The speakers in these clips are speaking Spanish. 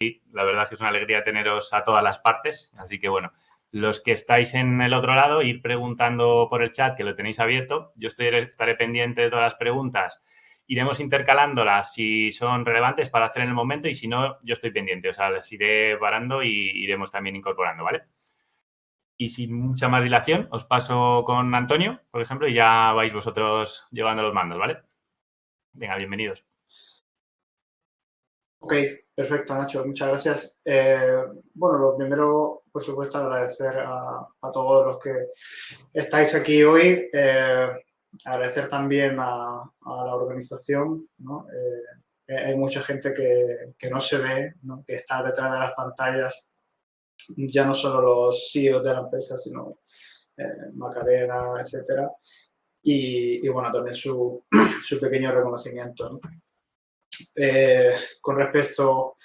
La verdad es que es una alegría teneros a todas las partes. Así que, bueno, los que estáis en el otro lado, ir preguntando por el chat, que lo tenéis abierto. Yo estaré pendiente de todas las preguntas. Iremos intercalándolas si son relevantes para hacer en el momento y si no, yo estoy pendiente. O sea, las iré parando y iremos también incorporando, ¿vale? Y sin mucha más dilación, os paso con Antonio, por ejemplo, y ya vais vosotros llevando los mandos, ¿vale? Venga, bienvenidos. Ok, perfecto, Nacho, muchas gracias. Bueno, lo primero, por supuesto, agradecer a todos los que estáis aquí hoy. Agradecer también a la organización, ¿no? Hay mucha gente que no se ve, ¿no? Que está detrás de las pantallas, ya no solo los CEOs de la empresa, sino Macarena, etcétera. Y bueno, también su pequeño reconocimiento, ¿no? Con respecto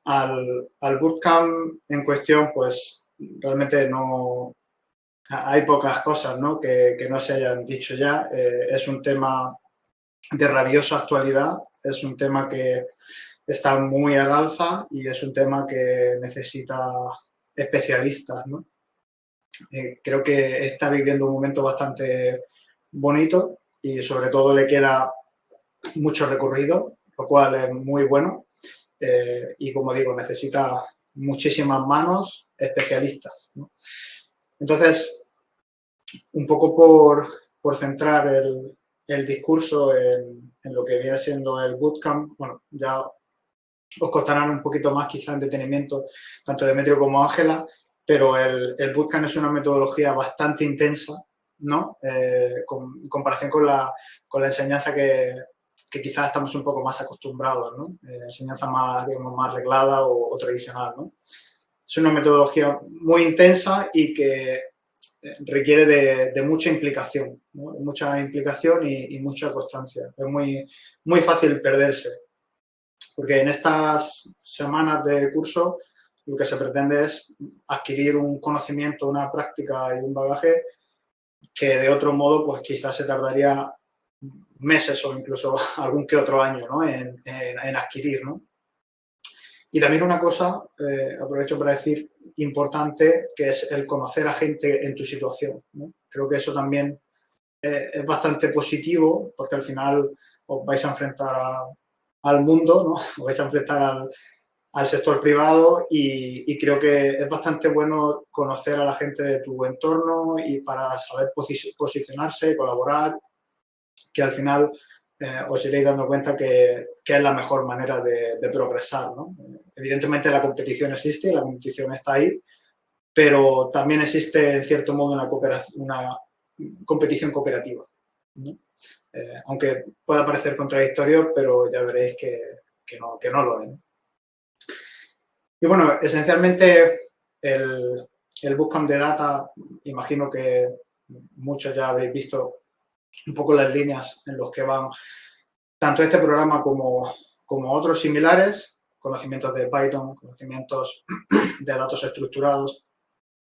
al bootcamp en cuestión, pues realmente no hay pocas cosas, ¿no? que no se hayan dicho ya. Es un tema de rabiosa actualidad, es un tema que está muy al alza y es un tema que necesita especialistas, ¿no? Creo que está viviendo un momento bastante bonito y sobre todo le queda mucho recorrido, lo cual es muy bueno. Y como digo, necesita muchísimas manos especialistas, ¿no? Entonces, un poco por centrar el discurso en lo que viene siendo el bootcamp, bueno, ya os contarán un poquito más quizá en detenimiento tanto Demetrio como Ángela, pero el bootcamp es una metodología bastante intensa, ¿no? En comparación con la enseñanza que quizás estamos un poco más acostumbrados, ¿no? Enseñanza más, digamos, más reglada o tradicional, ¿no? Es una metodología muy intensa y que requiere de mucha implicación, ¿no? Mucha implicación y mucha constancia. Es muy fácil perderse, porque en estas semanas de curso lo que se pretende es adquirir un conocimiento, una práctica y un bagaje que de otro modo pues quizás se tardaría meses o incluso algún que otro año, ¿no? en adquirir, ¿no? Y también una cosa, aprovecho para decir, importante, que es el conocer a gente en tu situación, ¿no? Creo que eso también es bastante positivo porque al final os vais a enfrentar al mundo, ¿no? Os vais a enfrentar al sector privado y creo que es bastante bueno conocer a la gente de tu entorno y para saber posicionarse, colaborar, que al final os iréis dando cuenta que es la mejor manera de progresar, ¿no? Evidentemente la competición existe, la competición está ahí, pero también existe en cierto modo una competición cooperativa, ¿no? Aunque pueda parecer contradictorio, pero ya veréis que no lo es, ¿no? Y bueno, esencialmente el bootcamp de data, imagino que muchos ya habréis visto un poco las líneas en los que van tanto este programa como otros similares, conocimientos de Python, conocimientos de datos estructurados,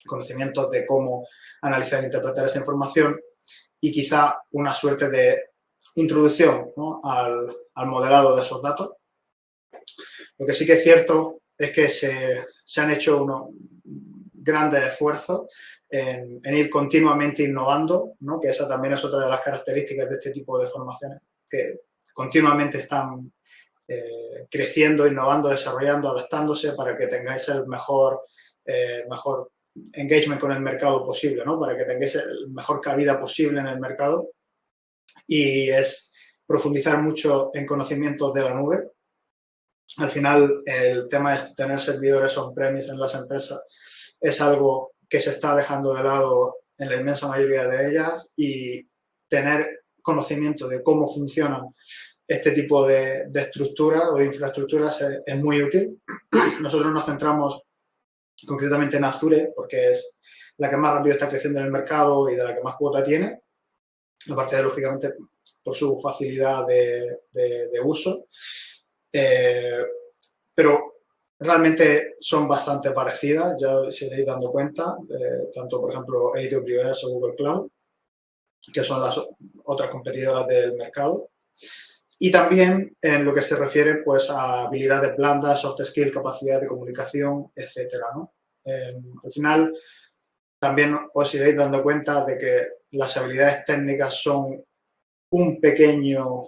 conocimientos de cómo analizar e interpretar esta información y quizá una suerte de introducción, ¿no? al modelado de esos datos. Lo que sí que es cierto es que se han hecho unos grandes esfuerzos en ir continuamente innovando, ¿no? Que esa también es otra de las características de este tipo de formaciones, que continuamente están creciendo, innovando, desarrollando, adaptándose para que tengáis el mejor engagement con el mercado posible, ¿no? Para que tengáis la mejor cabida posible en el mercado. Y es profundizar mucho en conocimientos de la nube. Al final, el tema de tener servidores on-premise en las empresas es algo que se está dejando de lado en la inmensa mayoría de ellas y tener conocimiento de cómo funcionan este tipo de estructuras o de infraestructuras es muy útil. Nosotros nos centramos concretamente en Azure porque es la que más rápido está creciendo en el mercado y de la que más cuota tiene, aparte de, lógicamente, por su facilidad de uso. Pero realmente son bastante parecidas, ya se iréis dando cuenta, tanto por ejemplo AWS o Google Cloud, que son las otras competidoras del mercado. Y también en lo que se refiere pues, a habilidades blandas, soft skills, capacidad de comunicación, etcétera, ¿no? Al final, también os iréis dando cuenta de que las habilidades técnicas son un pequeño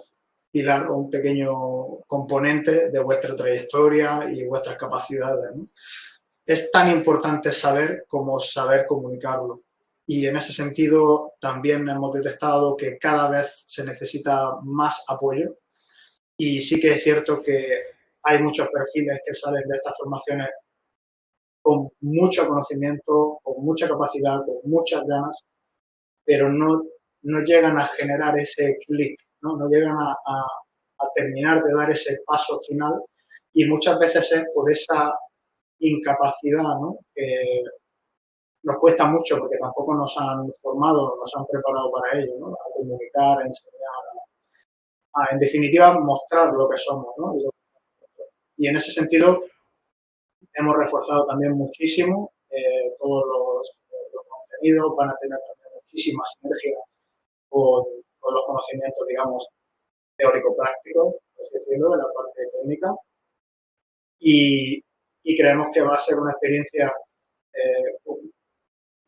pilar o un pequeño componente de vuestra trayectoria y vuestras capacidades, ¿no? Es tan importante saber como saber comunicarlo. Y en ese sentido también hemos detectado que cada vez se necesita más apoyo. Y sí que es cierto que hay muchos perfiles que salen de estas formaciones con mucho conocimiento, con mucha capacidad, con muchas ganas, pero no llegan a generar ese clic, ¿no? No llegan a terminar de dar ese paso final y muchas veces es por esa incapacidad, ¿no? Que nos cuesta mucho porque tampoco nos han formado, nos han preparado para ello, ¿no? A comunicar, a enseñar, en definitiva, mostrar lo que somos, ¿no? Y en ese sentido hemos reforzado también muchísimo todos los contenidos, van a tener también muchísima sinergia con los conocimientos, digamos, teórico-prácticos, por así decirlo, de la parte técnica. Y creemos que va a ser una experiencia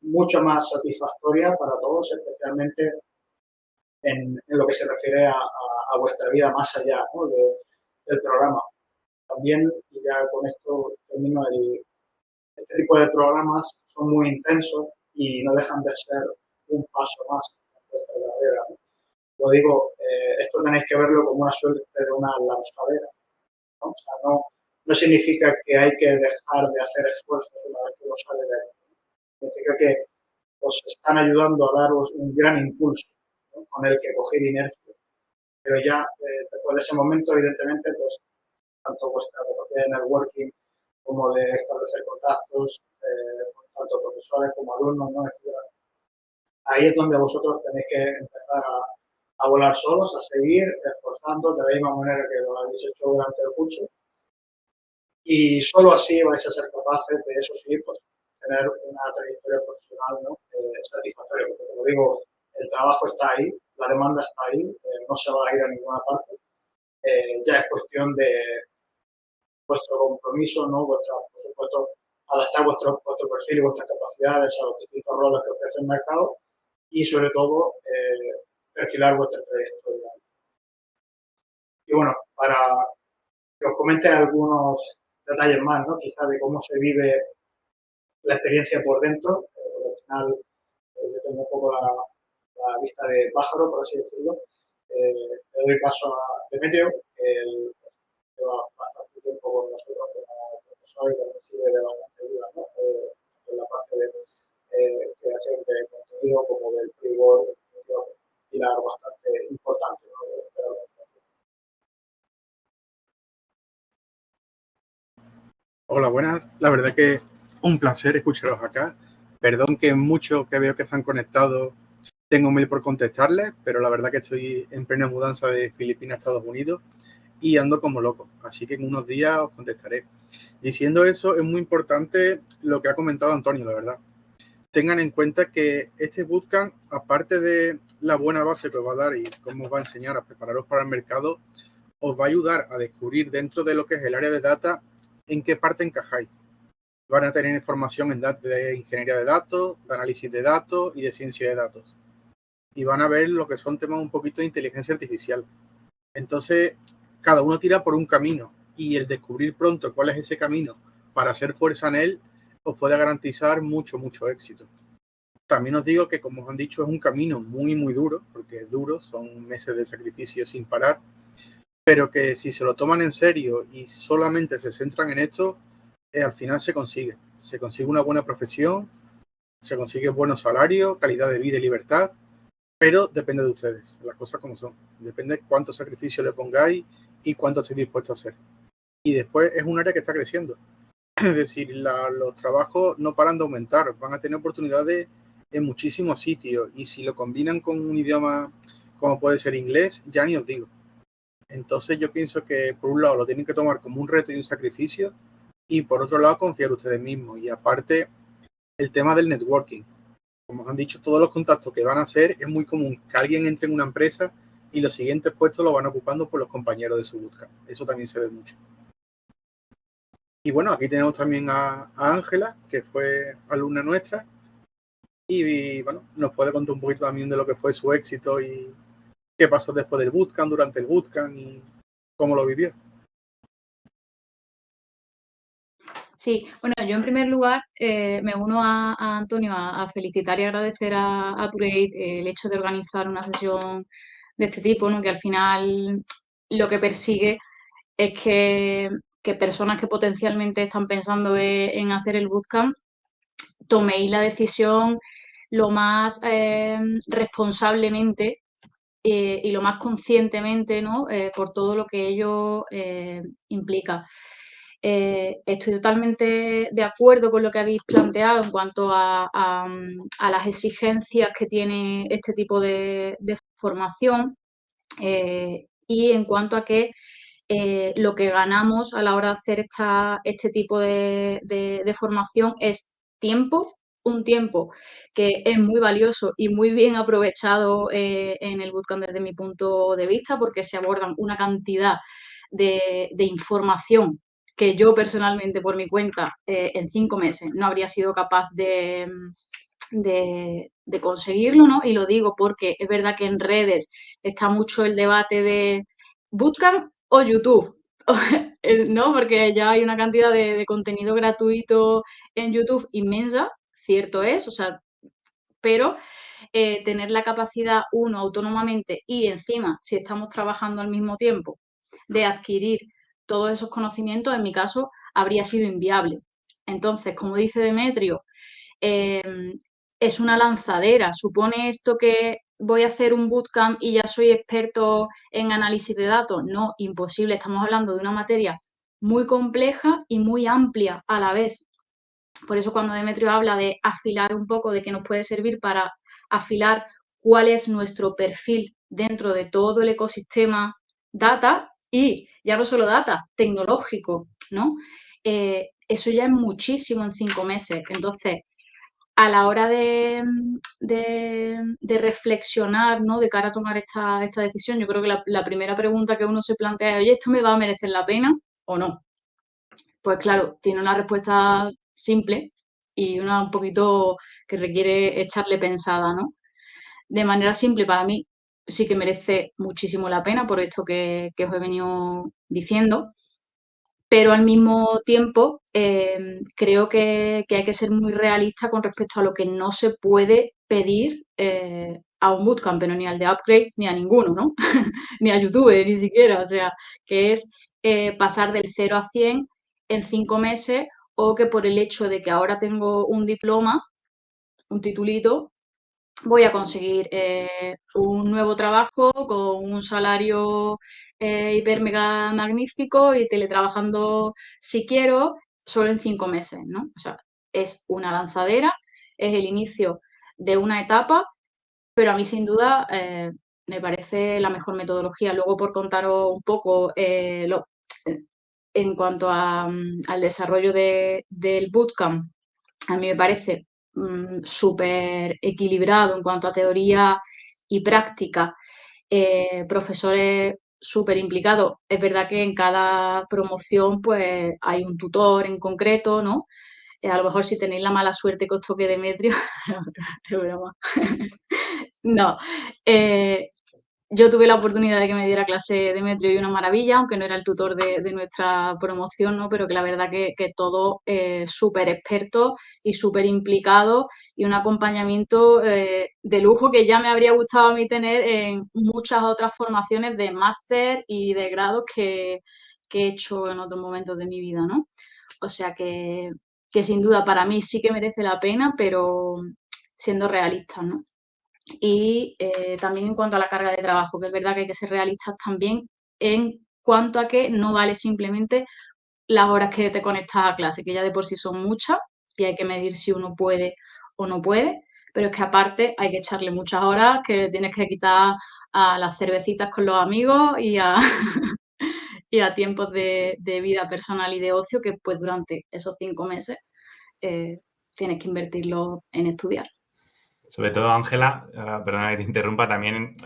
mucho más satisfactoria para todos, especialmente en lo que se refiere a vuestra vida más allá, ¿no? del programa. También, y ya con esto termino, este tipo de programas son muy intensos y no dejan de ser un paso más en vuestra carrera, ¿no? Lo digo, esto tenéis que verlo como una suerte de una lanzadera, ¿no? O sea, no significa que hay que dejar de hacer esfuerzos una vez que uno sale de ahí. Significa que os están ayudando a daros un gran impulso, ¿no? Con el que coger inercia. Pero ya después de ese momento, evidentemente, pues tanto vuestra capacidad de networking como de establecer contactos con tanto profesores como alumnos, ¿no? Etcétera. Ahí es donde vosotros tenéis que empezar a volar solos, a seguir esforzando de la misma manera que lo habéis hecho durante el curso. Y solo así vais a ser capaces de, eso sí, pues, tener una trayectoria profesional, ¿no? Satisfactoria, porque como digo, el trabajo está ahí, la demanda está ahí, no se va a ir a ninguna parte. Ya es cuestión de vuestro compromiso, ¿no? Por supuesto, adaptar vuestro perfil y vuestras capacidades a los distintos roles que ofrece el mercado y, sobre todo, perfilar vuestra trayectoria. Y bueno, para que os comente algunos detalles más, ¿no? Quizá de cómo se vive la experiencia por dentro. Al final, yo tengo un poco la vista de pájaro, por así decirlo. Le doy paso a Demetrio, que lleva bastante tiempo con nosotros como profesor y también sirve de bastante ayuda, ¿no? En la parte de creación de contenido como del pre-board, un pilar bastante importante, ¿no? de la organización. Hola, buenas. La verdad que un placer escucharos acá. Perdón que muchos que veo que están conectados tengo mail por contestarles, pero la verdad que estoy en plena mudanza de Filipinas a Estados Unidos y ando como loco. Así que en unos días os contestaré. Diciendo eso, es muy importante lo que ha comentado Antonio, la verdad. Tengan en cuenta que este bootcamp, aparte de la buena base que os va a dar y cómo os va a enseñar a prepararos para el mercado, os va a ayudar a descubrir dentro de lo que es el área de data en qué parte encajáis. Van a tener información de ingeniería de datos, de análisis de datos y de ciencia de datos. Y van a ver lo que son temas un poquito de inteligencia artificial. Entonces, cada uno tira por un camino y el descubrir pronto cuál es ese camino para hacer fuerza en él os puede garantizar mucho, mucho éxito. También os digo que, como os han dicho, es un camino muy, muy duro, porque es duro, son meses de sacrificio sin parar, pero que si se lo toman en serio y solamente se centran en esto, al final se consigue una buena profesión, se consigue buenos salarios, calidad de vida y libertad, pero depende de ustedes, las cosas como son, depende de cuánto sacrificio le pongáis y cuánto estéis dispuestos a hacer. Y después es un área que está creciendo, es decir, los trabajos no paran de aumentar, van a tener oportunidades en muchísimos sitios y si lo combinan con un idioma como puede ser inglés, ya ni os digo. Entonces yo pienso que por un lado lo tienen que tomar como un reto y un sacrificio y por otro lado confiar ustedes mismos. Y aparte el tema del networking. Como os han dicho, todos los contactos que van a hacer es muy común que alguien entre en una empresa y los siguientes puestos los van ocupando por los compañeros de su bootcamp. Eso también se ve mucho. Y bueno, aquí tenemos también a Ángela, que fue alumna nuestra, y bueno, nos puede contar un poquito también de lo que fue su éxito y qué pasó después del bootcamp, durante el bootcamp y cómo lo vivió. Sí, bueno, yo en primer lugar me uno a Antonio a felicitar y agradecer a Upgrade el hecho de organizar una sesión de este tipo, ¿no? Que al final lo que persigue es que personas que potencialmente están pensando en hacer el bootcamp toméis la decisión lo más responsablemente y lo más conscientemente, ¿no? Por todo lo que ello implica. Estoy totalmente de acuerdo con lo que habéis planteado en cuanto a las exigencias que tiene este tipo de formación y en cuanto a que lo que ganamos a la hora de hacer este tipo de formación es tiempo, un tiempo que es muy valioso y muy bien aprovechado en el bootcamp desde mi punto de vista, porque se abordan una cantidad de información que yo personalmente por mi cuenta en 5 meses no habría sido capaz de conseguirlo, ¿no? Y lo digo porque es verdad que en redes está mucho el debate de bootcamp o YouTube, ¿no? Porque ya hay una cantidad de contenido gratuito en YouTube inmensa, cierto es, o sea, pero tener la capacidad uno autónomamente y encima, si estamos trabajando al mismo tiempo, de adquirir todos esos conocimientos, en mi caso, habría sido inviable. Entonces, como dice Demetrio, eh, es una lanzadera. ¿Supone esto que voy a hacer un bootcamp y ya soy experto en análisis de datos? No, imposible. Estamos hablando de una materia muy compleja y muy amplia a la vez. Por eso cuando Demetrio habla de afilar un poco, de que nos puede servir para afilar cuál es nuestro perfil dentro de todo el ecosistema data y ya no solo data, tecnológico, ¿no? Eso ya es muchísimo en 5 meses. Entonces, a la hora de reflexionar, ¿no? De cara a tomar esta decisión, yo creo que la primera pregunta que uno se plantea es, oye, ¿esto me va a merecer la pena o no? Pues claro, tiene una respuesta simple y una un poquito que requiere echarle pensada, ¿no? De manera simple, para mí sí que merece muchísimo la pena por esto que os he venido diciendo, pero al mismo tiempo creo que hay que ser muy realista con respecto a lo que no se puede pedir a un bootcamp, pero ni al de Upgrade ni a ninguno, ¿no? Ni a YouTube, ni siquiera, o sea, que es pasar del 0 a 100 en 5 meses o que por el hecho de que ahora tengo un diploma, un titulito, voy a conseguir un nuevo trabajo con un salario hiper mega magnífico y teletrabajando si quiero, solo en 5 meses, ¿no? O sea, es una lanzadera, es el inicio de una etapa, pero a mí sin duda me parece la mejor metodología. Luego por contaros un poco en cuanto al desarrollo del bootcamp, a mí me parece súper equilibrado en cuanto a teoría y práctica, profesores súper implicados. Es verdad que en cada promoción pues hay un tutor en concreto, ¿no? A lo mejor si tenéis la mala suerte que os toque Demetrio, es broma. No, yo tuve la oportunidad de que me diera clase Demetrio y una maravilla, aunque no era el tutor de nuestra promoción, ¿no? Pero que la verdad que todo súper experto y súper implicado y un acompañamiento de lujo que ya me habría gustado a mí tener en muchas otras formaciones de máster y de grados que he hecho en otros momentos de mi vida, ¿no? O sea que sin duda para mí sí que merece la pena, pero siendo realistas, ¿no? Y también en cuanto a la carga de trabajo, que es verdad que hay que ser realistas también en cuanto a que no vale simplemente las horas que te conectas a clase, que ya de por sí son muchas y hay que medir si uno puede o no puede, pero es que aparte hay que echarle muchas horas que tienes que quitar a las cervecitas con los amigos y a, y a tiempos de vida personal y de ocio que pues durante esos 5 meses tienes que invertirlo en estudiar. Sobre todo, Ángela, perdona que te interrumpa, también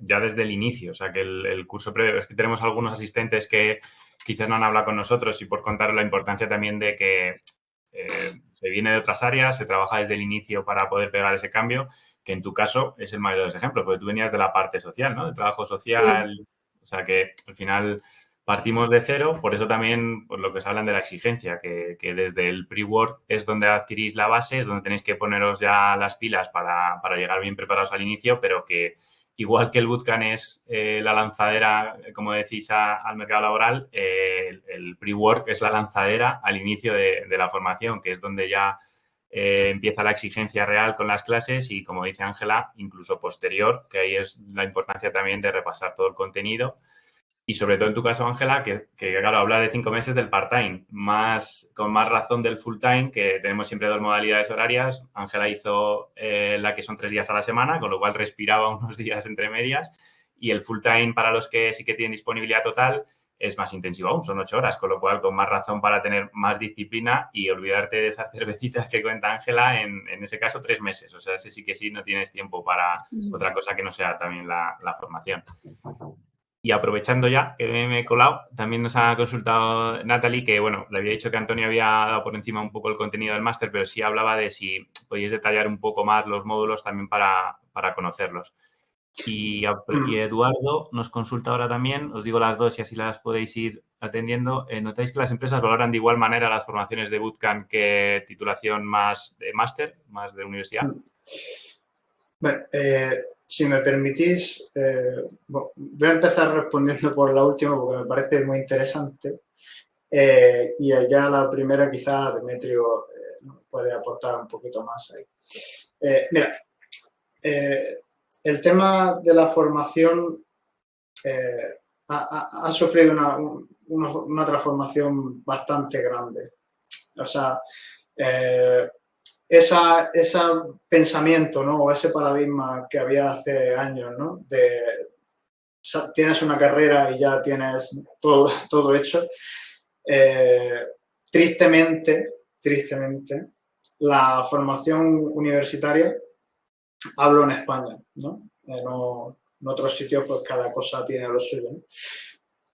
ya desde el inicio, o sea, que el curso previo, es que tenemos algunos asistentes que quizás no han hablado con nosotros y por contar la importancia también de que se viene de otras áreas, se trabaja desde el inicio para poder pegar ese cambio, que en tu caso es el mayor de los ejemplos, porque tú venías de la parte social, ¿no? De trabajo social, sí. O sea, que al final partimos de cero, por eso también por lo que se hablan de la exigencia, que desde el pre-work es donde adquirís la base, es donde tenéis que poneros ya las pilas para llegar bien preparados al inicio, pero que igual que el bootcamp es la lanzadera, como decís, al mercado laboral, el pre-work es la lanzadera al inicio de la formación, que es donde ya empieza la exigencia real con las clases y, como dice Ángela, incluso posterior, que ahí es la importancia también de repasar todo el contenido. Y sobre todo en tu caso, Ángela, que claro, habla de 5 meses del part-time, con más razón del full-time, que tenemos siempre 2 modalidades horarias. Ángela hizo la que son 3 días a la semana, con lo cual respiraba unos días entre medias. Y el full-time, para los que sí que tienen disponibilidad total, es más intensivo aún, son 8 horas, con lo cual con más razón para tener más disciplina y olvidarte de esas cervecitas que cuenta Ángela, en ese caso 3 meses. O sea, ese sí que sí no tienes tiempo para otra cosa que no sea también la formación. Y aprovechando ya que me he colado, también nos ha consultado Natalie, que bueno, le había dicho que Antonio había dado por encima un poco el contenido del máster, pero sí hablaba de si podíais detallar un poco más los módulos también para conocerlos. Y Eduardo nos consulta ahora también, os digo las dos y así las podéis ir atendiendo. ¿Notáis que las empresas valoran de igual manera las formaciones de bootcamp que titulación más de máster, más de universidad? Bueno, si me permitís, bueno, voy a empezar respondiendo por la última porque me parece muy interesante. Y allá la primera quizá Demetrio puede aportar un poquito más ahí. Mira, el tema de la formación ha sufrido una transformación bastante grande. O sea, ese pensamiento, ¿no? O ese paradigma que había hace años, ¿no? Tienes una carrera y ya tienes todo hecho. Tristemente, la formación universitaria, hablo en España, ¿no? En otros sitios, pues cada cosa tiene lo suyo, ¿no?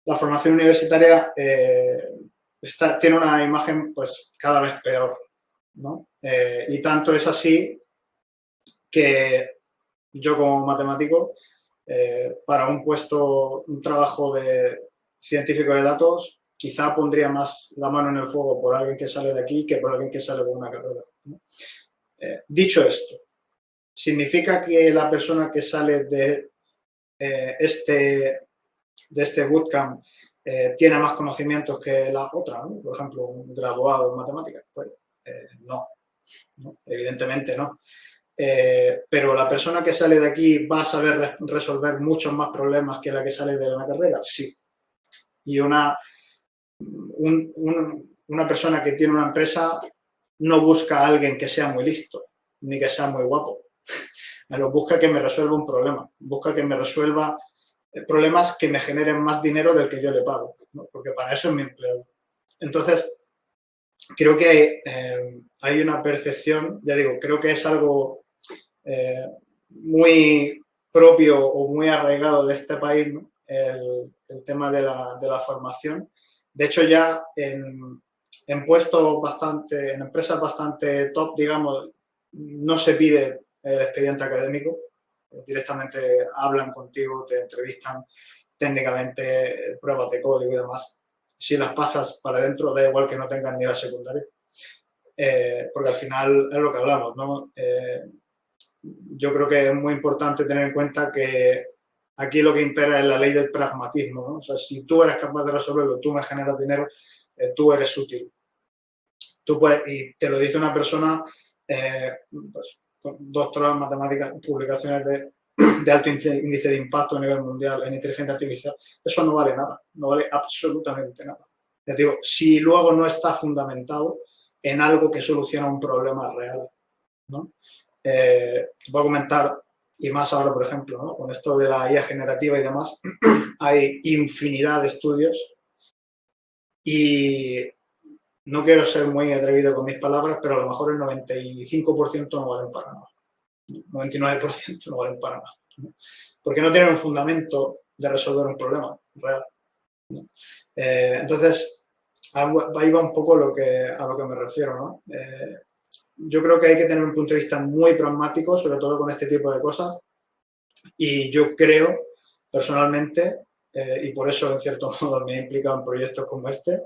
La formación universitaria tiene una imagen, pues, cada vez peor, ¿no? Y tanto es así que yo como matemático, para un trabajo de científico de datos, quizá pondría más la mano en el fuego por alguien que sale de aquí que por alguien que sale con una carrera, ¿no? Dicho esto, ¿significa que la persona que sale de este bootcamp tiene más conocimientos que la otra, ¿no? Por ejemplo, un graduado en matemáticas? Pues no, evidentemente no. Pero la persona que sale de aquí va a saber resolver muchos más problemas que la que sale de la carrera, sí. Y una persona que tiene una empresa no busca a alguien que sea muy listo, ni que sea muy guapo. Pero busca que me resuelva un problema, busca que me resuelva problemas que me generen más dinero del que yo le pago, ¿no? Porque para eso es mi empleado. Entonces, creo que hay una percepción, ya digo, creo que es algo muy propio o muy arraigado de este país, ¿no? El tema de la formación. De hecho, ya en puestos en empresas bastante top, digamos, no se pide el expediente académico, directamente hablan contigo, te entrevistan técnicamente, pruebas de código y demás. Si las pasas para adentro, da igual que no tengan ni la secundaria. Porque al final es lo que hablamos, ¿no? Yo creo que es muy importante tener en cuenta que aquí lo que impera es la ley del pragmatismo, ¿no? O sea, si tú eres capaz de resolverlo, tú me generas dinero, tú eres útil. Tú puedes, y te lo dice una persona, pues, doctorado en matemáticas, publicaciones de alto índice de impacto a nivel mundial en inteligencia artificial. Eso no vale nada, no vale absolutamente nada. Les digo, si luego no está fundamentado en algo que soluciona un problema real, ¿no? Voy a comentar, y más ahora, por ejemplo, ¿no? Con esto de la IA generativa y demás, hay infinidad de estudios y no quiero ser muy atrevido con mis palabras, pero a lo mejor el 95% no valen para nada. 99% no valen para nada, ¿no? Porque no tienen un fundamento de resolver un problema real, ¿no? Entonces, ahí va un poco a lo que me refiero, ¿no? Yo creo que hay que tener un punto de vista muy pragmático, sobre todo con este tipo de cosas, y yo creo, personalmente, y por eso, en cierto modo, me he implicado en proyectos como este,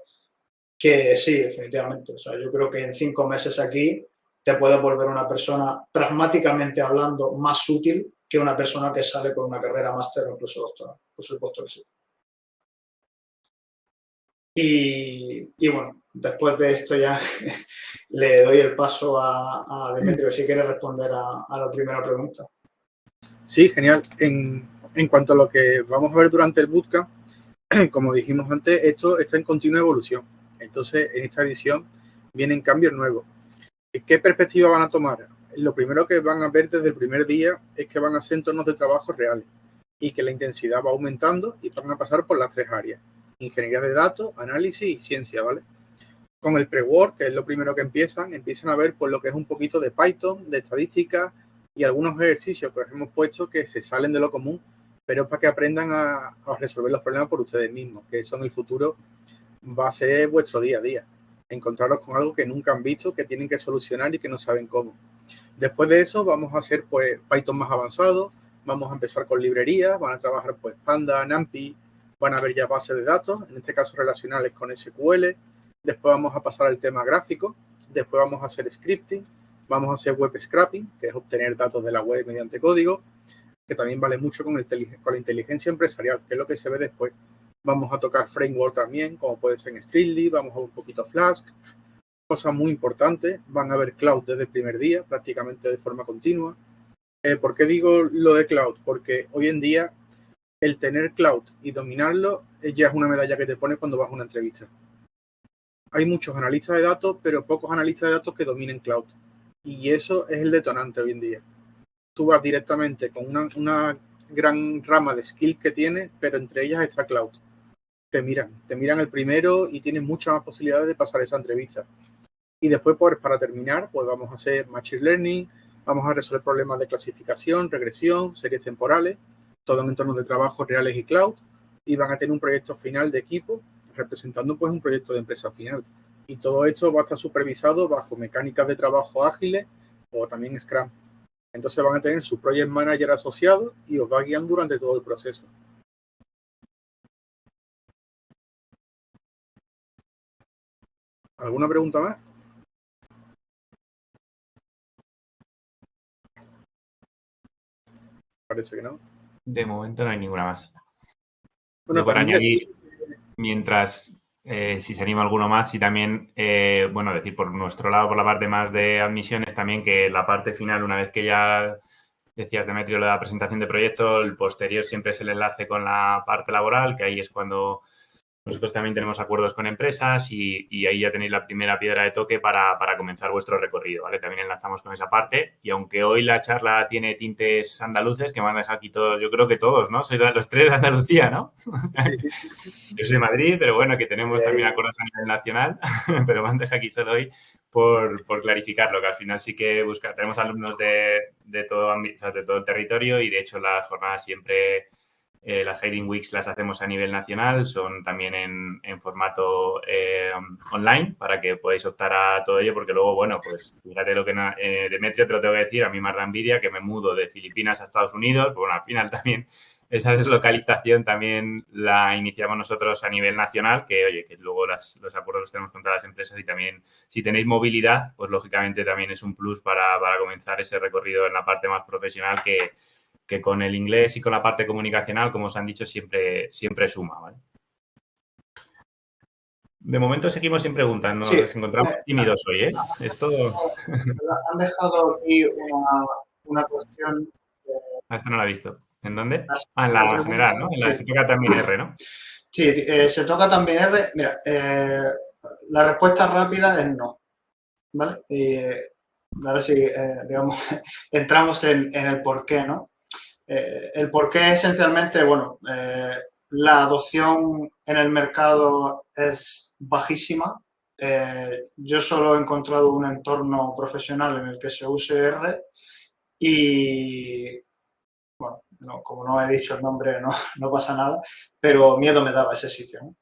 que sí, definitivamente. O sea, yo creo que en 5 meses aquí te puedes volver una persona, pragmáticamente hablando, más útil que una persona que sale con una carrera máster o incluso doctoral. Por supuesto que sí. Y bueno, después de esto ya le doy el paso a Demetrio, si quiere responder a la primera pregunta. Sí, genial. En cuanto a lo que vamos a ver durante el bootcamp, como dijimos antes, esto está en continua evolución. Entonces, en esta edición vienen cambios nuevos. ¿Qué perspectiva van a tomar? Lo primero que van a ver desde el primer día es que van a ser entornos de trabajo reales y que la intensidad va aumentando y van a pasar por las 3 áreas: ingeniería de datos, análisis y ciencia, ¿vale? Con el pre-work, que es lo primero que empiezan a ver pues lo que es un poquito de Python, de estadística y algunos ejercicios que os hemos puesto que se salen de lo común, pero es para que aprendan a resolver los problemas por ustedes mismos, que eso en el futuro va a ser vuestro día a día. Encontraros con algo que nunca han visto, que tienen que solucionar y que no saben cómo. Después de eso vamos a hacer pues Python más avanzado, vamos a empezar con librerías, van a trabajar pues Panda, NumPy, van a ver ya bases de datos, en este caso relacionales con SQL. Después vamos a pasar al tema gráfico, después vamos a hacer scripting, vamos a hacer web scraping, que es obtener datos de la web mediante código, que también vale mucho con la inteligencia empresarial, que es lo que se ve después. Vamos a tocar framework también, como puede ser en Streetly, vamos a ver un poquito Flask. Cosas muy importantes, van a ver cloud desde el primer día, prácticamente de forma continua. ¿Por qué digo lo de cloud? Porque hoy en día el tener cloud y dominarlo ya es una medalla que te pone cuando vas a una entrevista. Hay muchos analistas de datos, pero pocos analistas de datos que dominen cloud. Y eso es el detonante hoy en día. Tú vas directamente con una gran rama de skills que tienes, pero entre ellas está cloud. Te miran el primero y tienes muchas más posibilidades de pasar esa entrevista. Y después, pues, para terminar, pues vamos a hacer Machine Learning, vamos a resolver problemas de clasificación, regresión, series temporales, todo en entornos de trabajo reales y cloud, y van a tener un proyecto final de equipo representando pues un proyecto de empresa final. Y todo esto va a estar supervisado bajo mecánicas de trabajo ágiles o también Scrum. Entonces van a tener su Project Manager asociado y os va guiando durante todo el proceso. ¿Alguna pregunta más? Parece que no. De momento no hay ninguna más. Bueno, para añadir, mientras, si se anima alguno más, y también, bueno, decir por nuestro lado, por la parte más de admisiones, también que la parte final, una vez que ya decías, Demetrio, la presentación de proyecto, el posterior siempre es el enlace con la parte laboral, que ahí es cuando nosotros también tenemos acuerdos con empresas y ahí ya tenéis la primera piedra de toque para comenzar vuestro recorrido, ¿vale? También enlazamos con esa parte y aunque hoy la charla tiene tintes andaluces, que me han dejado aquí todos, yo creo que todos, ¿no? Sois los 3 de Andalucía, ¿no? Yo soy de Madrid, pero bueno, que tenemos también acuerdos a nivel nacional, pero me han dejado aquí solo hoy por clarificarlo, que al final sí que tenemos alumnos de todo el territorio y de hecho las jornadas siempre... las Hiring Weeks las hacemos a nivel nacional, son también en formato online para que podáis optar a todo ello, porque luego, bueno, pues fíjate lo que Demetrio, te lo tengo que decir, a mí me da envidia que me mudo de Filipinas a Estados Unidos, bueno, al final también esa deslocalización también la iniciamos nosotros a nivel nacional, que oye, que luego los acuerdos los tenemos con todas las empresas y también si tenéis movilidad, pues lógicamente también es un plus para comenzar ese recorrido en la parte más profesional que con el inglés y con la parte comunicacional, como os han dicho, siempre suma, ¿vale? De momento seguimos sin preguntas, nos encontramos tímidos hoy, ¿eh? Esto... Han dejado aquí una cuestión... Esta no la he visto. ¿En dónde? En la general, ¿no? En la que se toca también R, ¿no? Sí, se toca también R. Mira, la respuesta rápida es no, ¿vale? Y ahora sí, digamos, entramos en el porqué, ¿no? El porqué esencialmente, bueno, la adopción en el mercado es bajísima. Yo solo he encontrado un entorno profesional en el que se use R y, bueno, no, como no he dicho el nombre no pasa nada, pero miedo me daba ese sitio, ¿no?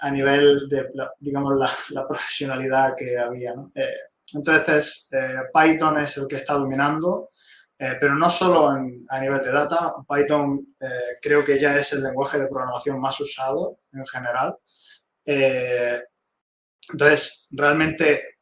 A nivel de, digamos, la profesionalidad que había, ¿no? Entonces, Python es el que está dominando, pero no solo a nivel de data. Python creo que ya es el lenguaje de programación más usado en general. Entonces, realmente,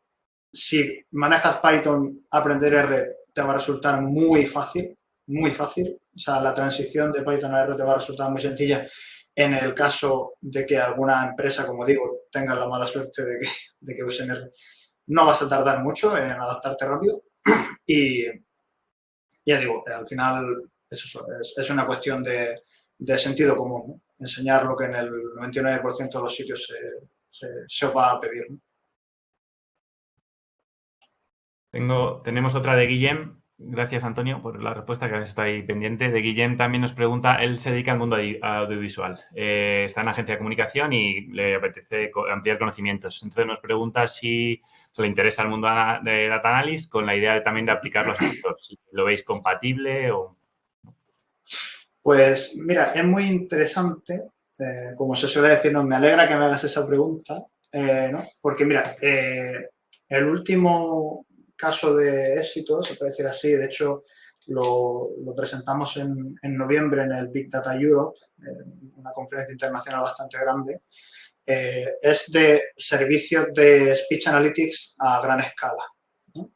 si manejas Python, aprender R te va a resultar muy fácil, muy fácil. O sea, la transición de Python a R te va a resultar muy sencilla en el caso de que alguna empresa, como digo, tenga la mala suerte de que usen R. No vas a tardar mucho en adaptarte rápido y ya digo, al final es una cuestión de sentido común, ¿no? Enseñar lo que en el 99% de los sitios se os va a pedir, ¿no? Tenemos otra de Guillem. Gracias, Antonio, por la respuesta, que está ahí pendiente. De Guillem también nos pregunta, él se dedica al mundo audiovisual. Está en agencia de comunicación y le apetece ampliar conocimientos. Entonces nos pregunta si le interesa el mundo de Data Analysis con la idea también de aplicarlo a su sector. Si lo veis compatible o... Pues mira, es muy interesante. Como se suele decir, me alegra que me hagas esa pregunta, ¿no? Porque mira, el último caso de éxito, se puede decir así, de hecho lo presentamos en noviembre en el Big Data Europe, una conferencia internacional bastante grande, es de servicios de Speech Analytics a gran escala, ¿no?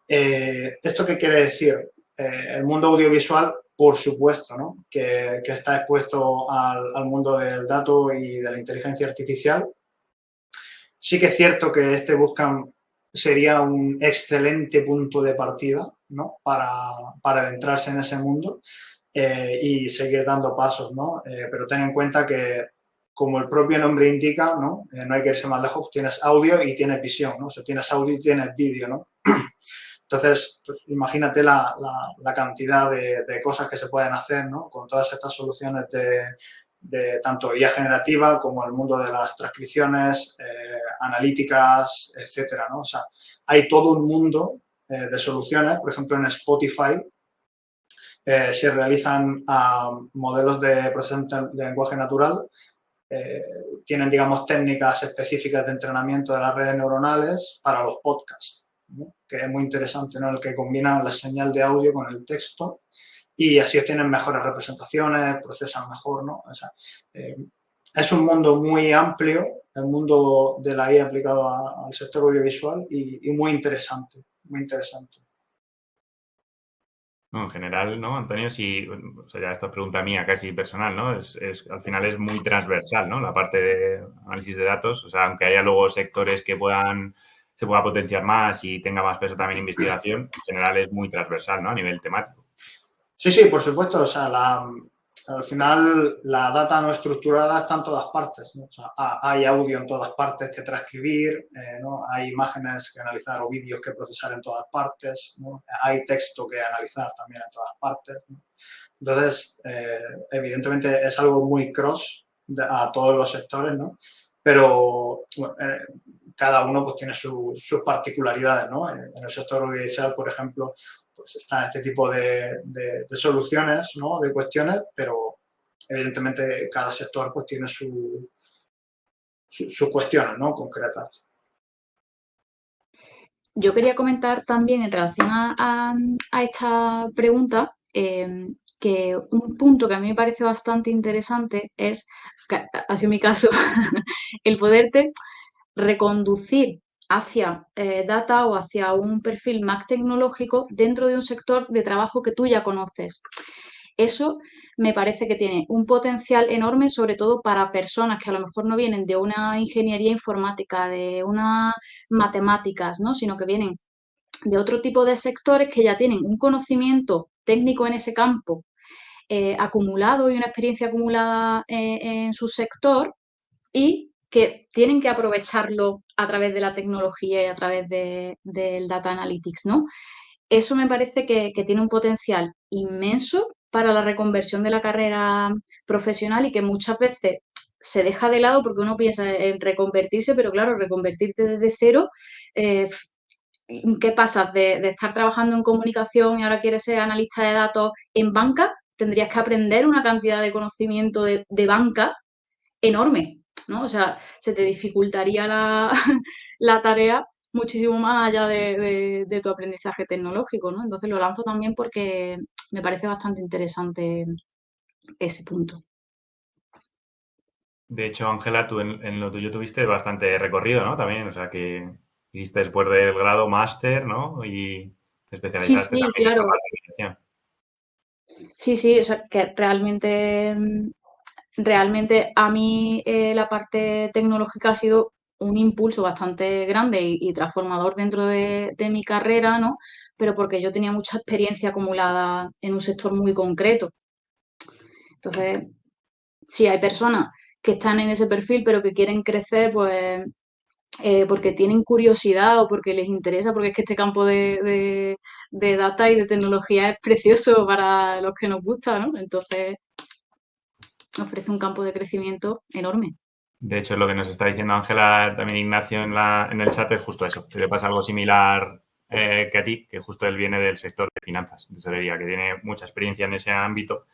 ¿Esto qué quiere decir? El mundo audiovisual, por supuesto, ¿no? que está expuesto al mundo del dato y de la inteligencia artificial. Sí que es cierto que este Bootcamp sería un excelente punto de partida, ¿no? para adentrarse en ese mundo y seguir dando pasos, ¿no? Pero ten en cuenta que, como el propio nombre indica, ¿no? No hay que irse más lejos, tienes audio y tienes visión, ¿no? O sea, tienes audio y tienes vídeo, ¿no? Entonces, pues, imagínate la cantidad de cosas que se pueden hacer, ¿no? Con todas estas soluciones de tanto IA generativa como el mundo de las transcripciones, analíticas, etcétera, ¿no? O sea, hay todo un mundo de soluciones. Por ejemplo, en Spotify se realizan modelos de procesamiento de lenguaje natural. Tienen, digamos, técnicas específicas de entrenamiento de las redes neuronales para los podcasts, ¿no? Que es muy interesante, ¿no? El que combinan la señal de audio con el texto y así obtienen mejores representaciones, procesan mejor, ¿no? O sea, es un mundo muy amplio, el mundo de la IA aplicado al sector audiovisual y muy interesante, muy interesante. No, en general, ¿no, Antonio? Sí, o sea, ya esta pregunta mía casi personal, ¿no? Al final es muy transversal, ¿no? La parte de análisis de datos, o sea, aunque haya luego sectores que se pueda potenciar más y tenga más peso también investigación, en general es muy transversal, ¿no? A nivel temático. Sí, por supuesto. O sea, al final la data no estructurada está en todas partes, ¿no? O sea, hay audio en todas partes que transcribir, ¿no? Hay imágenes que analizar o vídeos que procesar en todas partes, ¿no? Hay texto que analizar también en todas partes, ¿no? Entonces, evidentemente es algo muy cross a todos los sectores, ¿no? Pero bueno, cada uno pues tiene sus particularidades, ¿no? En el sector audiovisual, por ejemplo, pues están este tipo de soluciones, ¿no? De cuestiones, pero evidentemente cada sector pues tiene sus cuestiones, ¿no? Concretas. Yo quería comentar también en relación a esta pregunta que un punto que a mí me parece bastante interesante es, que ha sido mi caso, el poderte reconducir hacia data o hacia un perfil más tecnológico dentro de un sector de trabajo que tú ya conoces. Eso me parece que tiene un potencial enorme, sobre todo para personas que a lo mejor no vienen de una ingeniería informática, de unas matemáticas, ¿no? Sino que vienen de otro tipo de sectores que ya tienen un conocimiento técnico en ese campo acumulado y una experiencia acumulada en su sector y que tienen que aprovecharlo a través de la tecnología y a través del data analytics, ¿no? Eso me parece que tiene un potencial inmenso para la reconversión de la carrera profesional y que muchas veces se deja de lado porque uno piensa en reconvertirse, pero claro, reconvertirte desde cero ¿qué pasas de estar trabajando en comunicación y ahora quieres ser analista de datos en banca? Tendrías que aprender una cantidad de conocimiento de banca enorme, ¿no? O sea, se te dificultaría la tarea muchísimo más allá de tu aprendizaje tecnológico, ¿no? Entonces lo lanzo también porque me parece bastante interesante ese punto. De hecho, Ángela, tú en lo tuyo tuviste bastante recorrido, ¿no? También, o sea, que hiciste después del grado máster, ¿no? Y te Sí, especializaste sí, también en esta claro. parte de aplicación. Sí, o sea, que realmente a mí la parte tecnológica ha sido un impulso bastante grande y transformador dentro de mi carrera, ¿no? Pero porque yo tenía mucha experiencia acumulada en un sector muy concreto. Entonces, si hay personas que están en ese perfil pero que quieren crecer, pues porque tienen curiosidad o porque les interesa, porque es que este campo de data y de tecnología es precioso para los que nos gusta, ¿no? Entonces, ofrece un campo de crecimiento enorme. De hecho, lo que nos está diciendo Ángela, también Ignacio en el chat es justo eso, que le pasa algo similar que a ti, que justo él viene del sector de finanzas, de tesorería, que tiene mucha experiencia en ese ámbito,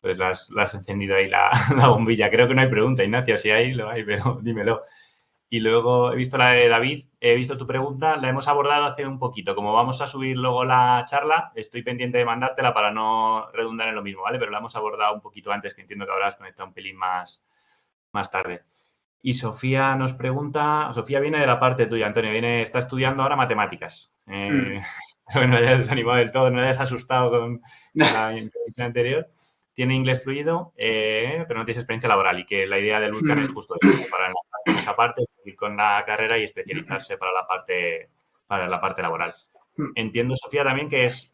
pues la has encendido ahí la bombilla. Creo que no hay pregunta, Ignacio, si hay, lo hay, pero dímelo. Y luego he visto la de David, he visto tu pregunta, la hemos abordado hace un poquito. Como vamos a subir luego la charla, estoy pendiente de mandártela para no redundar en lo mismo, ¿vale? Pero la hemos abordado un poquito antes, que entiendo que habrás conectado un pelín más tarde. Y Sofía nos pregunta, Sofía viene de la parte tuya, Antonio, está estudiando ahora matemáticas. No hayas desanimado del todo, no hayas asustado con la entrevista anterior. Tiene inglés fluido, pero no tienes experiencia laboral y que la idea del bootcamp es justo eso, para enlazar con esa parte, seguir con la carrera y especializarse para la parte laboral. Entiendo, Sofía, también que es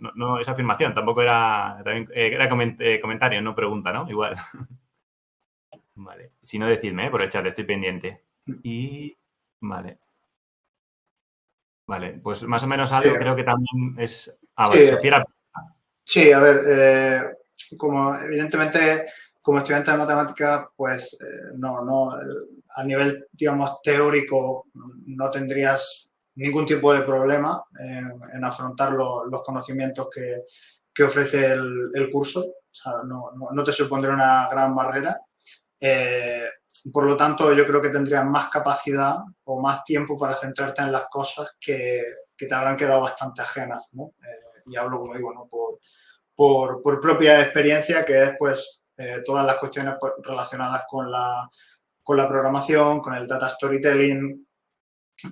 afirmación, tampoco era, era comentario, no pregunta, ¿no? Igual. Vale. Si no, decidme, por el chat, estoy pendiente. Y vale. Vale, pues más o menos algo creo que también es... Vale, Sofía. Sí, a ver, como evidentemente como estudiante de matemáticas, pues no, a nivel, digamos, teórico no tendrías ningún tipo de problema en afrontar los conocimientos que ofrece el curso. O sea, no te supondrá una gran barrera. Por lo tanto, yo creo que tendrías más capacidad o más tiempo para centrarte en las cosas que te habrán quedado bastante ajenas, ¿no? Y hablo, como digo, ¿no? por propia experiencia, que es pues todas las cuestiones pues, relacionadas con la programación, con el data storytelling,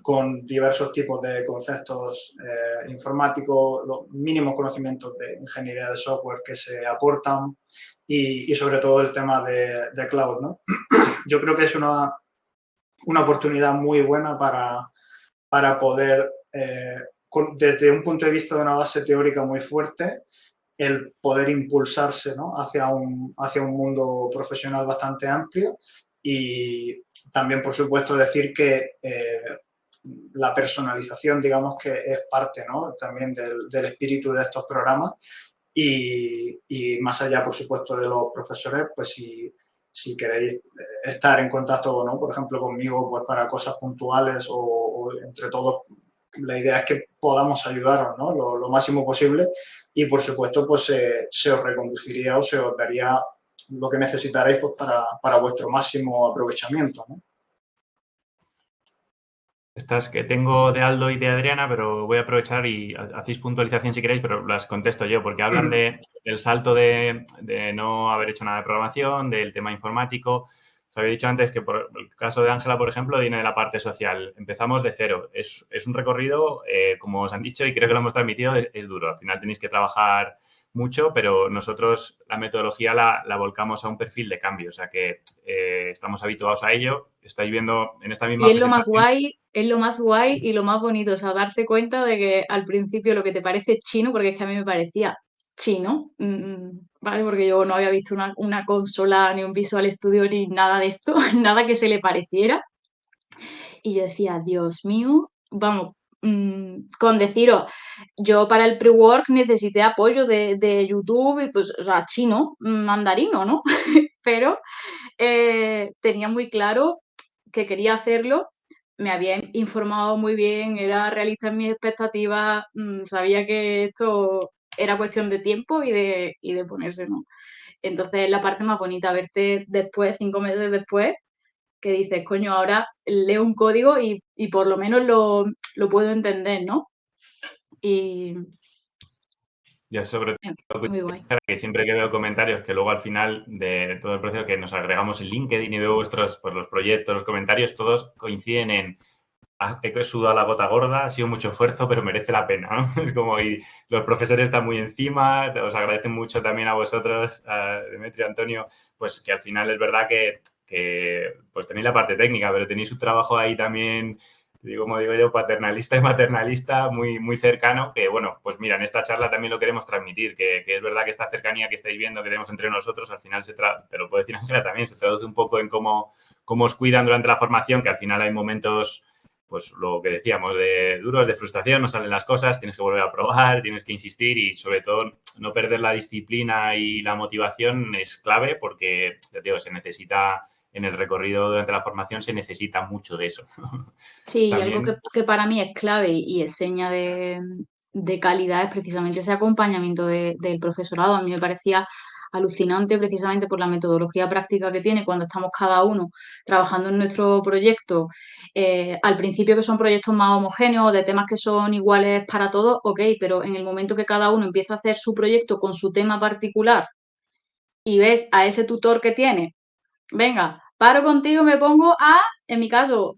con diversos tipos de conceptos informáticos, los mínimos conocimientos de ingeniería de software que se aportan y sobre todo el tema de cloud, ¿no? Yo creo que es una oportunidad muy buena para poder, desde un punto de vista de una base teórica muy fuerte, el poder impulsarse, ¿no? hacia un mundo profesional bastante amplio y también, por supuesto, decir que la personalización, digamos que es parte, ¿no? también del espíritu de estos programas y más allá, por supuesto, de los profesores, pues si queréis estar en contacto, ¿no? por ejemplo, conmigo pues para cosas puntuales o entre todos, la idea es que podamos ayudaros, ¿no? lo máximo posible y, por supuesto, pues se os reconduciría o se os daría lo que necesitaréis pues, para vuestro máximo aprovechamiento, ¿no? Estas que tengo de Aldo y de Adriana, pero voy a aprovechar y hacéis puntualización si queréis, pero las contesto yo, porque hablan del salto de no haber hecho nada de programación, del tema informático. Os había dicho antes que por el caso de Ángela, por ejemplo, viene de la parte social. Empezamos de cero. Es un recorrido, como os han dicho y creo que lo hemos transmitido, es duro. Al final tenéis que trabajar mucho, pero nosotros la metodología la volcamos a un perfil de cambio, o sea que estamos habituados a ello. Estáis viendo en esta misma Y es lo más presentación. guay, es lo más guay y lo más bonito, o sea, darte cuenta de que al principio lo que te parece chino, porque es que a mí me parecía chino, ¿vale? Porque yo no había visto una consola, ni un Visual Studio, ni nada de esto, nada que se le pareciera. Y yo decía, Dios mío, vamos, con deciros, yo para el pre-work necesité apoyo de YouTube y pues, o sea, chino, mandarino, ¿no? Pero tenía muy claro que quería hacerlo me había informado muy bien, era realista en mis expectativas, sabía que esto era cuestión de tiempo y de ponerse, ¿no? Entonces es la parte más bonita, verte después, 5 meses después, que dices, coño, ahora leo un código y por lo menos lo puedo entender, ¿no? Y Yo sobre todo muy guay. que siempre que veo comentarios que luego al final de todo el proceso que nos agregamos en LinkedIn y veo vuestros, pues los proyectos, los comentarios, todos coinciden en he sudado la gota gorda, ha sido mucho esfuerzo, pero merece la pena, ¿no? Es como, y los profesores están muy encima, os agradecen mucho también a vosotros, a Demetrio, Antonio, pues que al final es verdad que pues tenéis la parte técnica, pero tenéis un trabajo ahí también, como digo yo, paternalista y maternalista muy, muy cercano, que bueno, pues mira, en esta charla también lo queremos transmitir, que es verdad que esta cercanía que estáis viendo, que tenemos entre nosotros, al final te lo puedo decir Ángela también, se traduce un poco en cómo os cuidan durante la formación, que al final hay momentos pues lo que decíamos, de duros, de frustración, no salen las cosas, tienes que volver a probar, tienes que insistir y sobre todo no perder la disciplina y la motivación es clave porque, ya digo, se necesita en el recorrido durante la formación se necesita mucho de eso. Sí, y algo También, que para mí es clave y es seña de calidad es precisamente ese acompañamiento del profesorado. A mí me parecía alucinante precisamente por la metodología práctica que tiene cuando estamos cada uno trabajando en nuestro proyecto. Al principio que son proyectos más homogéneos, de temas que son iguales para todos, ok, pero en el momento que cada uno empieza a hacer su proyecto con su tema particular y ves a ese tutor que tiene, venga, paro contigo, me pongo a, en mi caso,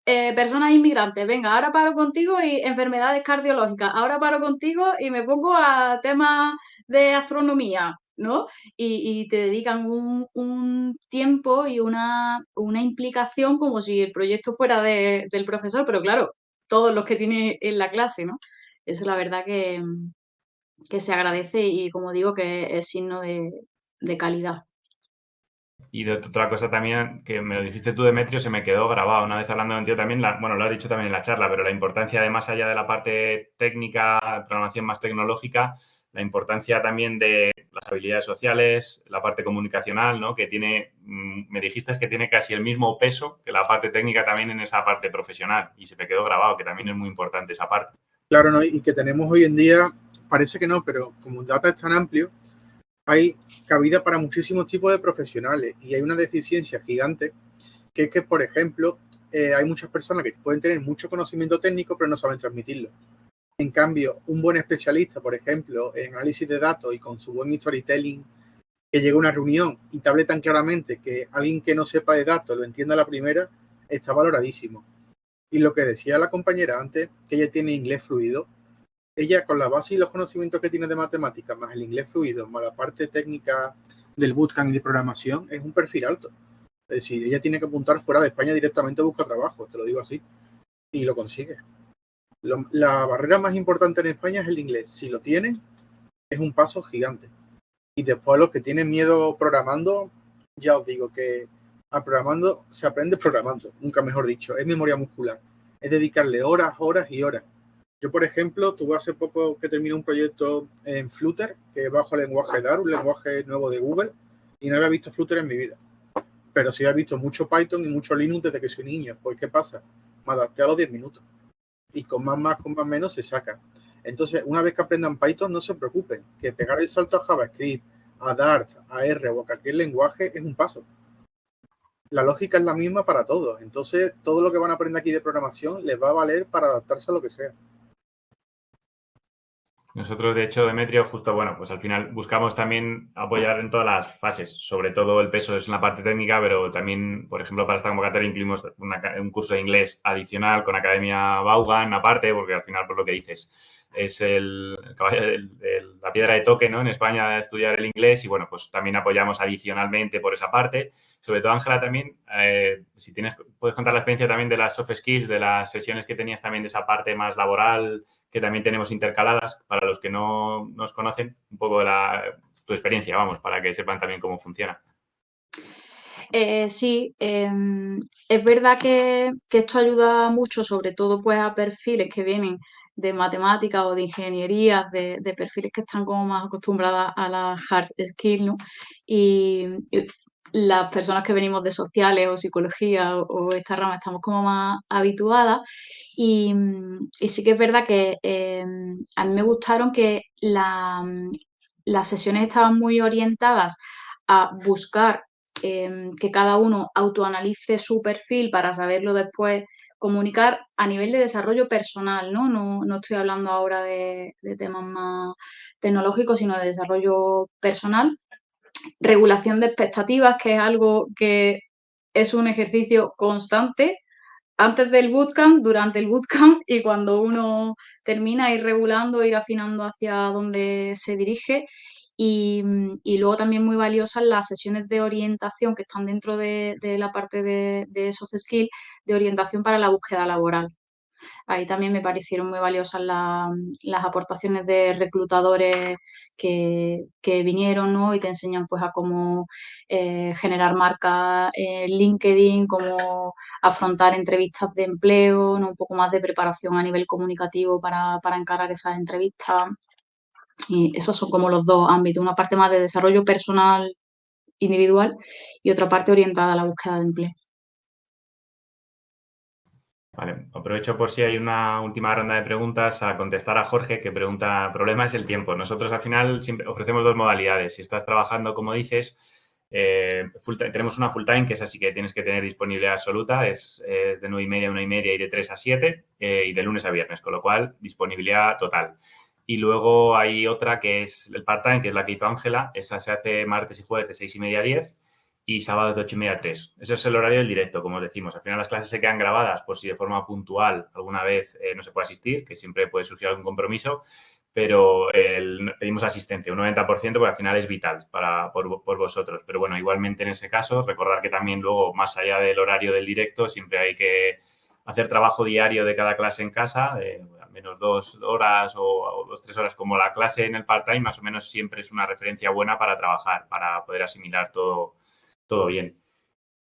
personas inmigrantes, venga, ahora paro contigo y enfermedades cardiológicas, ahora paro contigo y me pongo a temas de astronomía, ¿no? Y te dedican un tiempo y una implicación como si el proyecto fuera del profesor, pero claro, todos los que tiene en la clase, ¿no? Eso la verdad que se agradece y como digo que es signo de calidad. y de otra cosa también, que me lo dijiste tú, Demetrio, se me quedó grabado. Una vez hablando contigo también, bueno, lo has dicho también en la charla, pero la importancia de más allá de la parte técnica, programación más tecnológica, la importancia también de las habilidades sociales, la parte comunicacional, ¿no? Que tiene, me dijiste que tiene casi el mismo peso que la parte técnica también en esa parte profesional. Y se me quedó grabado, que también es muy importante esa parte. Claro, ¿no? Y que tenemos hoy en día, parece que no, pero como el data es tan amplio, hay cabida para muchísimos tipos de profesionales y hay una deficiencia gigante que es que, por ejemplo, hay muchas personas que pueden tener mucho conocimiento técnico pero no saben transmitirlo. En cambio, un buen especialista, por ejemplo, en análisis de datos y con su buen storytelling, que llegue a una reunión y te hable tan claramente que alguien que no sepa de datos lo entienda a la primera, está valoradísimo. Y lo que decía la compañera antes, que ella tiene inglés fluido, ella con la base y los conocimientos que tiene de matemáticas, más el inglés fluido, más la parte técnica del bootcamp y de programación, es un perfil alto. Es decir, ella tiene que apuntar fuera de España directamente a buscar trabajo, te lo digo así, y lo consigue. La barrera más importante en España es el inglés. Si lo tienen, es un paso gigante. Y después los que tienen miedo programando, ya os digo que a programando se aprende programando, nunca mejor dicho, es memoria muscular. Es dedicarle horas, horas y horas. Yo, por ejemplo, tuve hace poco que terminé un proyecto en Flutter, que es bajo el lenguaje Dart, un lenguaje nuevo de Google, y no había visto Flutter en mi vida. Pero sí había visto mucho Python y mucho Linux desde que soy niño. Pues, ¿qué pasa? Me adapté a los 10 minutos. Y con más, con más menos se saca. Entonces, una vez que aprendan Python, no se preocupen, que pegar el salto a JavaScript, a Dart, a R o a cualquier lenguaje es un paso. La lógica es la misma para todos. Entonces, todo lo que van a aprender aquí de programación les va a valer para adaptarse a lo que sea. Nosotros, de hecho, Demetrio, justo, bueno, pues al final buscamos también apoyar en todas las fases. Sobre todo el peso es en la parte técnica, pero también, por ejemplo, para esta convocatoria incluimos un curso de inglés adicional con Academia Vaughan aparte, porque al final, por lo que dices, es la piedra de toque, ¿no? En España estudiar el inglés y, bueno, pues también apoyamos adicionalmente por esa parte. Sobre todo, Ángela, también, si puedes contar la experiencia también de las soft skills, de las sesiones que tenías también de esa parte más laboral, que también tenemos intercaladas, para los que no nos conocen, un poco tu experiencia, vamos, para que sepan también cómo funciona. Sí, es verdad que esto ayuda mucho, sobre todo pues a perfiles que vienen de matemáticas o de ingeniería, de perfiles que están como más acostumbradas a las hard skills, ¿no? Y las personas que venimos de sociales o psicología o esta rama estamos como más habituadas. Y sí que es verdad que a mí me gustaron que las sesiones estaban muy orientadas a buscar que cada uno autoanalice su perfil para saberlo después comunicar a nivel de desarrollo personal, ¿no? No estoy hablando ahora de temas más tecnológicos, sino de desarrollo personal. Regulación de expectativas, que es algo que es un ejercicio constante antes del bootcamp, durante el bootcamp y cuando uno termina, ir regulando, ir afinando hacia dónde se dirige. Y luego también muy valiosas las sesiones de orientación que están dentro de la parte de soft skill, de orientación para la búsqueda laboral. Ahí también me parecieron muy valiosas las aportaciones de reclutadores que vinieron, ¿no? Y te enseñan pues a cómo generar marca en LinkedIn, cómo afrontar entrevistas de empleo, ¿no? Un poco más de preparación a nivel comunicativo para encarar esas entrevistas. Y esos son como los dos ámbitos, una parte más de desarrollo personal individual y otra parte orientada a la búsqueda de empleo. Vale, aprovecho por si hay una última ronda de preguntas a contestar a Jorge, que pregunta, problema es el tiempo. Nosotros al final siempre ofrecemos dos modalidades. Si estás trabajando, como dices, tenemos una full time, que es así que tienes que tener disponibilidad absoluta, es de 9:30 a 1:30 y de 3 a 7 y de lunes a viernes, con lo cual disponibilidad total. Y luego hay otra que es el part-time, que es la que hizo Ángela, esa se hace martes y jueves de 6:30 a 10 y sábados de 8:30 a 3. Ese es el horario del directo, como os decimos. Al final las clases se quedan grabadas por si de forma puntual alguna vez no se puede asistir, que siempre puede surgir algún compromiso, pero pedimos asistencia, un 90%, porque al final es vital por vosotros. Pero bueno, igualmente en ese caso, recordar que también luego, más allá del horario del directo, siempre hay que hacer trabajo diario de cada clase en casa, al menos 2 horas o 2-3 horas, como la clase en el part-time, más o menos siempre es una referencia buena para trabajar, para poder asimilar todo bien.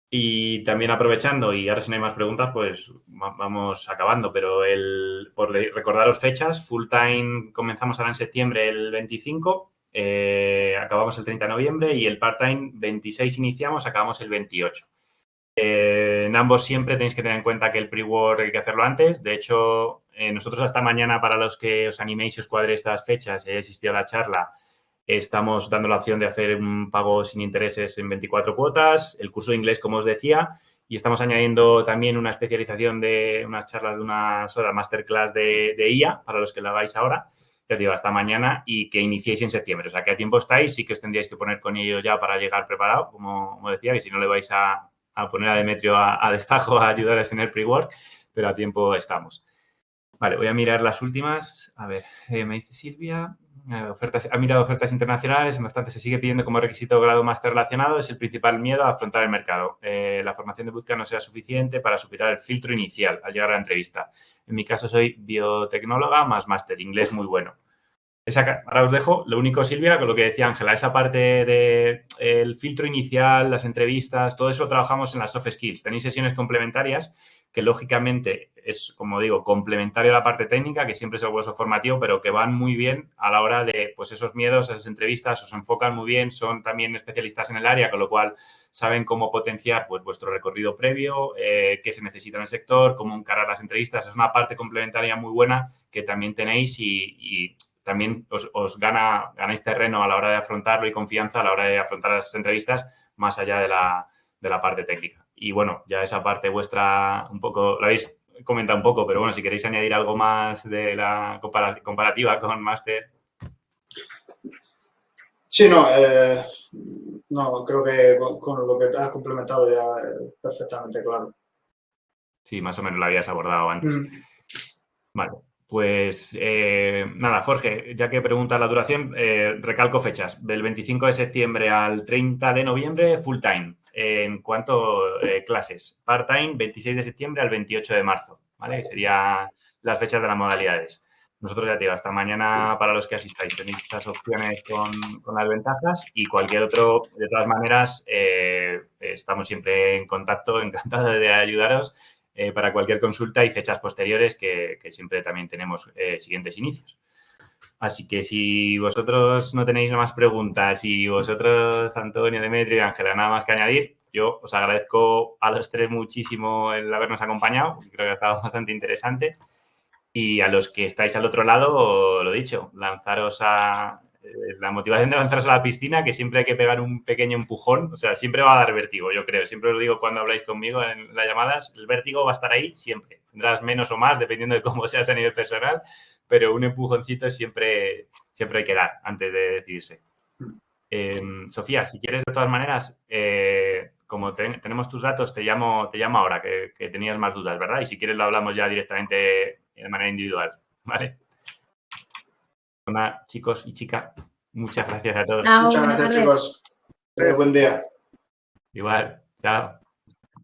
Y también aprovechando, y ahora si no hay más preguntas, pues vamos acabando, pero por recordaros fechas, full time comenzamos ahora en septiembre el 25, acabamos el 30 de noviembre y el part-time 26 iniciamos, acabamos el 28. En ambos siempre tenéis que tener en cuenta que el pre-work hay que hacerlo antes. De hecho, nosotros hasta mañana, para los que os animéis y os cuadre estas fechas, he asistido a la charla, estamos dando la opción de hacer un pago sin intereses en 24 cuotas, el curso de inglés, como os decía, y estamos añadiendo también una especialización de unas charlas de unas horas, masterclass de IA, para los que la hagáis ahora, ya os digo, hasta mañana, y que iniciéis en septiembre. O sea, que a tiempo estáis, sí que os tendríais que poner con ello ya para llegar preparado, como decía, y si no le vais a poner a Demetrio a destajo a ayudaros en el pre-work, pero a tiempo estamos. Vale, voy a mirar las últimas. A ver, me dice Silvia, ha mirado ofertas internacionales, no obstante se sigue pidiendo como requisito grado máster relacionado, es el principal miedo a afrontar el mercado. La formación de bootcamp no sea suficiente para superar el filtro inicial al llegar a la entrevista. En mi caso soy biotecnóloga más máster, inglés muy bueno. Ahora os dejo, lo único, Silvia, con lo que decía Ángela, esa parte del filtro inicial, las entrevistas, todo eso trabajamos en las soft skills. Tenéis sesiones complementarias que, lógicamente, es, como digo, complementario a la parte técnica, que siempre es el hueso formativo, pero que van muy bien a la hora de, pues, esos miedos, esas entrevistas, os enfocan muy bien, son también especialistas en el área, con lo cual saben cómo potenciar, pues, vuestro recorrido previo, qué se necesita en el sector, cómo encarar las entrevistas. Es una parte complementaria muy buena que también tenéis y también os ganáis terreno a la hora de afrontarlo y confianza a la hora de afrontar las entrevistas más allá de la parte técnica. Y bueno, ya esa parte vuestra un poco, lo habéis comentado un poco, pero bueno, si queréis añadir algo más de la comparativa con máster. Sí, no, creo que con lo que has complementado ya es perfectamente claro. Sí, más o menos lo habías abordado antes. Vale. Pues nada, Jorge, ya que preguntas la duración, recalco fechas. Del 25 de septiembre al 30 de noviembre, full time. En cuanto clases, part-time, 26 de septiembre al 28 de marzo. ¿Vale? Serían las fechas de las modalidades. Nosotros, ya te digo, hasta mañana para los que asistáis. Tenéis estas opciones con las ventajas y cualquier otro, de todas maneras, estamos siempre en contacto, encantado de ayudaros. Para cualquier consulta y fechas posteriores que siempre también tenemos siguientes inicios. Así que si vosotros no tenéis más preguntas y vosotros, Antonio, Demetrio y Ángela, nada más que añadir, yo os agradezco a los tres muchísimo el habernos acompañado. Creo que ha estado bastante interesante. Y a los que estáis al otro lado, lo dicho, lanzaros a... la motivación de lanzaros a la piscina, que siempre hay que pegar un pequeño empujón. O sea, siempre va a dar vértigo, yo creo. Siempre os digo cuando habláis conmigo en las llamadas, el vértigo va a estar ahí siempre. Tendrás menos o más, dependiendo de cómo seas a nivel personal, pero un empujoncito siempre hay que dar antes de decidirse. Sofía, si quieres, de todas maneras, como tenemos tus datos, te llamo ahora, que tenías más dudas, ¿verdad? Y si quieres lo hablamos ya directamente de manera individual, ¿vale? Bueno, chicos y chicas, muchas gracias a todos. Chao, Muchas buenas gracias, tardes. chicos. Buen día. Igual, chao.